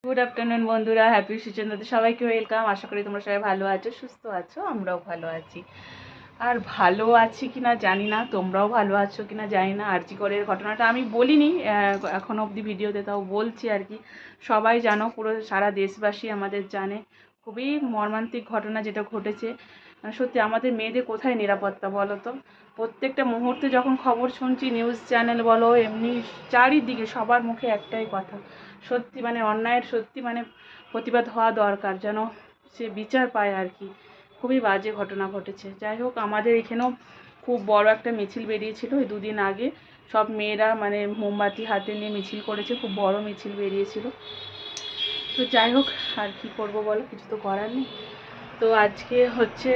Good afternoon বন্ধুরা, happy সুচেন্দ্রতে সবাইকে welcome. আশা করি তোমরা সবাই ভালো আছো, সুস্থ আছো, আমরাও ভালো আছি। আর ভালো আছি কিনা জানি না, তোমরাও ভালো আছো কিনা জানি না। আরজি করের ঘটনাটা আমি বলিনি এখনো অবধি ভিডিওতে, তাও বলছি আর কি। সবাই জানো, পুরো সারা দেশবাসী আমাদের জানে। খুবই মর্মান্তিক ঘটনা যেটা ঘটেছে। সত্যি আমাদের মেয়েদের কোথায় নিরাপত্তা বলো তো? প্রত্যেকটা মুহূর্তে যখন খবর শুনছি, নিউজ চ্যানেল বলো, এমনি চারিদিকে সবার মুখে একটাই কথা, সত্যি মানে অন্যায়ের সত্যি মানে প্রতিবাদ হওয়া দরকার, যেন সে বিচার পায় আর কি। খুবই বাজে ঘটনা ঘটেছে। যাই হোক, আমাদের এখানেও খুব বড় একটা মিছিল বেরিয়েছিল এই দুদিন আগে। সব মেয়েরা মানে মোমবাতি হাতে নিয়ে মিছিল করেছে, খুব বড় মিছিল বেরিয়েছিল। তো যাই হোক, আর কি করব বলো, কিছু তো করার নেই। তো আজকে হচ্ছে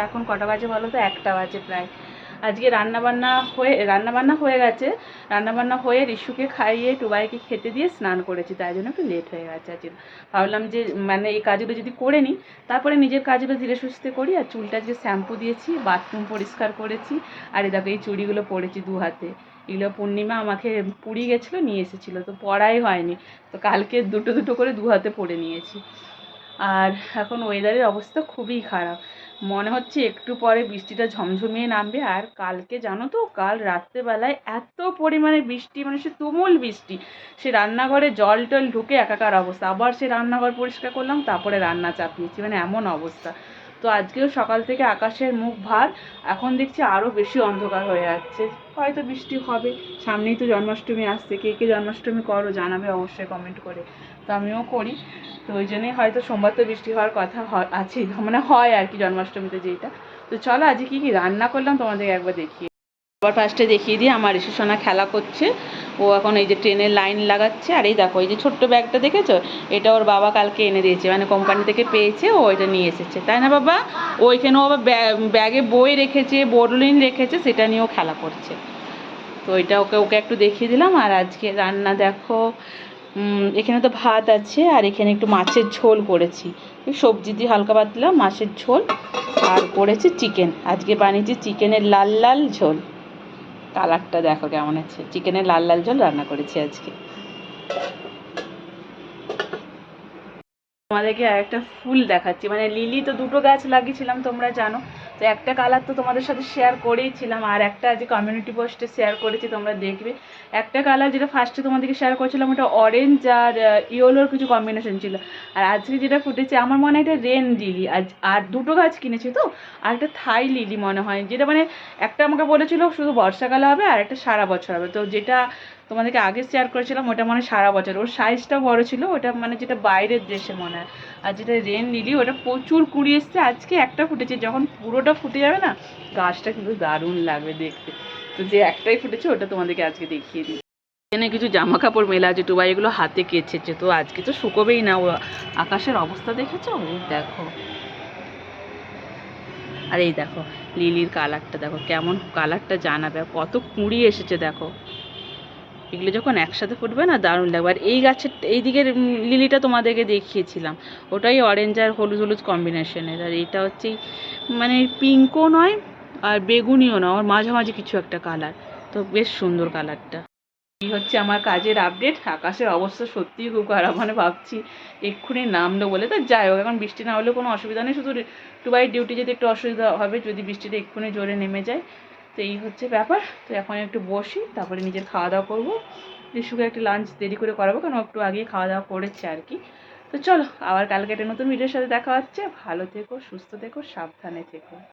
এখন কটা বাজে বলো তো? 1টা বাজে প্রায়। আজকে রান্নাবান্না হয়ে গেছে। রান্নাবান্না হয়ে রিশুকে খাইয়ে টুবাইকে খেতে দিয়ে স্নান করেছি, তাই জন্য একটু লেট হয়ে গেছে আজকে। ভাবলাম যে মানে এই কাজগুলো যদি করে নিই, তারপরে নিজের কাজগুলো ধীরে সুস্থে করি। আর চুলটা আজকে শ্যাম্পু দিয়েছি, বাথরুম পরিষ্কার করেছি। আর এই দেখো, এই চুড়িগুলো পরেছি 2 হাতে। এগুলো পূর্ণিমা আমাকে পুড়িয়ে গেছিলো, নিয়ে এসেছিলো, তো পরাই হয়নি। তো কালকে দুটো দুটো করে 2 হাতে পরে নিয়েছি। আর এখন ওয়েদারের অবস্থা খুবই খারাপ। মনে হচ্ছে একটু পরে বৃষ্টিটা ঝমঝমিয়ে নামবে। আর কালকে জানো তো, কাল রাত্রেবেলায় এত পরিমাণে বৃষ্টি, মানে সে তুমুল বৃষ্টি। সে রান্নাঘরে জল টল ঢুকে একাকার অবস্থা। আবার সে রান্নাঘর পরিষ্কার করলাম, তারপরে রান্না চাপিয়েছি, মানে এমন অবস্থা। তো আজকেও সকাল থেকে আকাশের মুখ ভার। এখন দেখছি আরও বেশি অন্ধকার হয়ে যাচ্ছে। হয়তো বৃষ্টি হবে। সামনেই তো জন্মাষ্টমী আসছে। কে কে জন্মাষ্টমী করো জানাবে অবশ্যই কমেন্ট করে। তো আমিও করি। তো ওই জন্যই হয়তো সোমবার তো বৃষ্টি হওয়ার কথা আছেই, মানে হয় আর কি জন্মাষ্টমীতে যেটা। তো চলো আজকে কী কী রান্না করলাম তোমাদেরকে একবার দেখিয়ে। আবার ফার্স্টে দেখিয়ে দিই, আমার রিসুসোনা খেলা করছে। ও এখন এই যে ট্রেনের লাইন লাগাচ্ছে। আর এই দেখো, এই যে ছোট্ট ব্যাগটা দেখেছো, এটা ওর বাবা কালকে এনে দিয়েছে, মানে কোম্পানি থেকে পেয়েছে, ও এটা নিয়ে এসেছে, তাই না বাবা? ওইখানেও আবার ব্যাগে বই রেখেছে, বোর্ডলিন রেখেছে, সেটা নিয়েও খেলা করছে। তো এটা ওকে ওকে একটু দেখিয়ে দিলাম। আর আজকে রান্না দেখো, এখানে তো ভাত আছে, আর এখানে একটু মাছের ঝোল করেছি, সবজি দিয়ে হালকা পাতলা মাছের ঝোল। আর করেছি চিকেন, আজকে বানিয়েছি চিকেনের লাল লাল ঝোল। কালারটা দেখো কেমন আছে, চিকেনের লাল লাল ঝোল রান্না করেছি আজকে। তোমাদেরকে আরেকটা ফুল দেখাচ্ছি, মানে লিলি তো দুটো গাছ লাগিয়েছিলাম তোমরা জানো। তো একটা কালার তো তোমাদের সাথে শেয়ার করেইছিলাম, আর একটা আজকে কমিউনিটি পোস্টে শেয়ার করেছি, তোমরা দেখবে। একটা কালার যেটা ফার্স্টে তোমাদেরকে শেয়ার করেছিলাম, ওটা অরেঞ্জ আর ইয়েলোর কিছু কম্বিনেশন ছিল। আর আজকে যেটা ফুটেছে আমার মনে হয় এটা রেন লিলি। আর দুটো গাছ কিনেছি তো। আর একটা থাই লিলি মনে হয়, যেটা মানে একটা আমাকে বলেছিল শুধু বর্ষাকালে হবে, আর একটা সারা বছর হবে। তো যেটা তোমাদেরকে আগে শেয়ার করেছিলাম ওটা মানে সারা বছর, ওর সাইজটাও বড় ছিল, ওটা মানে যেটা বাইরের দেশে মনে হয়। আর যেটা রেন লিলি, ওটা প্রচুর কুড়ি এসছে, আজকে একটা ফুটেছে। যখন পুরোটা ফুটে যাবে না, গাছটা কিন্তু দারুণ লাগবে দেখতে। তো যে একটাই ফুটেছে ওটা তোমাদেরকে আজকে দেখিয়ে দিই। এখানে কিছু জামা কাপড় মেলা আছে, টুবাই এগুলো হাতে কেচেছে, তো আজকে তো শুকোবেই না। ও আকাশের অবস্থা দেখেছো, এই দেখো। আর এই দেখো লিলির কালারটা দেখো, কেমন কালারটা জানাবে। কত কুঁড়ি এসেছে দেখো। এগুলো যখন একসাথে ফুটবে না, দারুণ লাগবে। আর এই গাছের এই দিকের লিলিটা তোমাদেরকে দেখিয়েছিলাম, ওটাই অরেঞ্জ আর হলুদ হলুদ কম্বিনেশনের। আর এটা হচ্ছে মানে পিঙ্কও নয় আর বেগুনিও নয়, ওর মাঝামাঝি কিছু একটা কালার। তো বেশ সুন্দর কালারটা। এই হচ্ছে আমার কাজের আপডেট। আকাশের অবস্থা সত্যিই খুব খারাপ, মানে ভাবছি এক্ষুনি নামলো বলে। তো যাই হোক, এখন বৃষ্টি না হলেও কোনো অসুবিধা নেই, শুধু টুবাইয়ের ডিউটি যেতে একটু অসুবিধা হবে যদি বৃষ্টিটা এক্ষুনি জোরে নেমে যায়। তো এই হচ্ছে ব্যাপার। তো এখন একটু বসি, তারপরে নিজের খাওয়া দাওয়া করবো। রিশুকে একটু লাঞ্চ দেরি করে করাবো, কারণ একটু আগেই খাওয়া দাওয়া করেছে আর কি। তো চলো, আবার কালকে একটা নতুন ভিডিওর সাথে দেখা হচ্ছে। ভালো থেকো, সুস্থ থেকো, সাবধানে থেকো।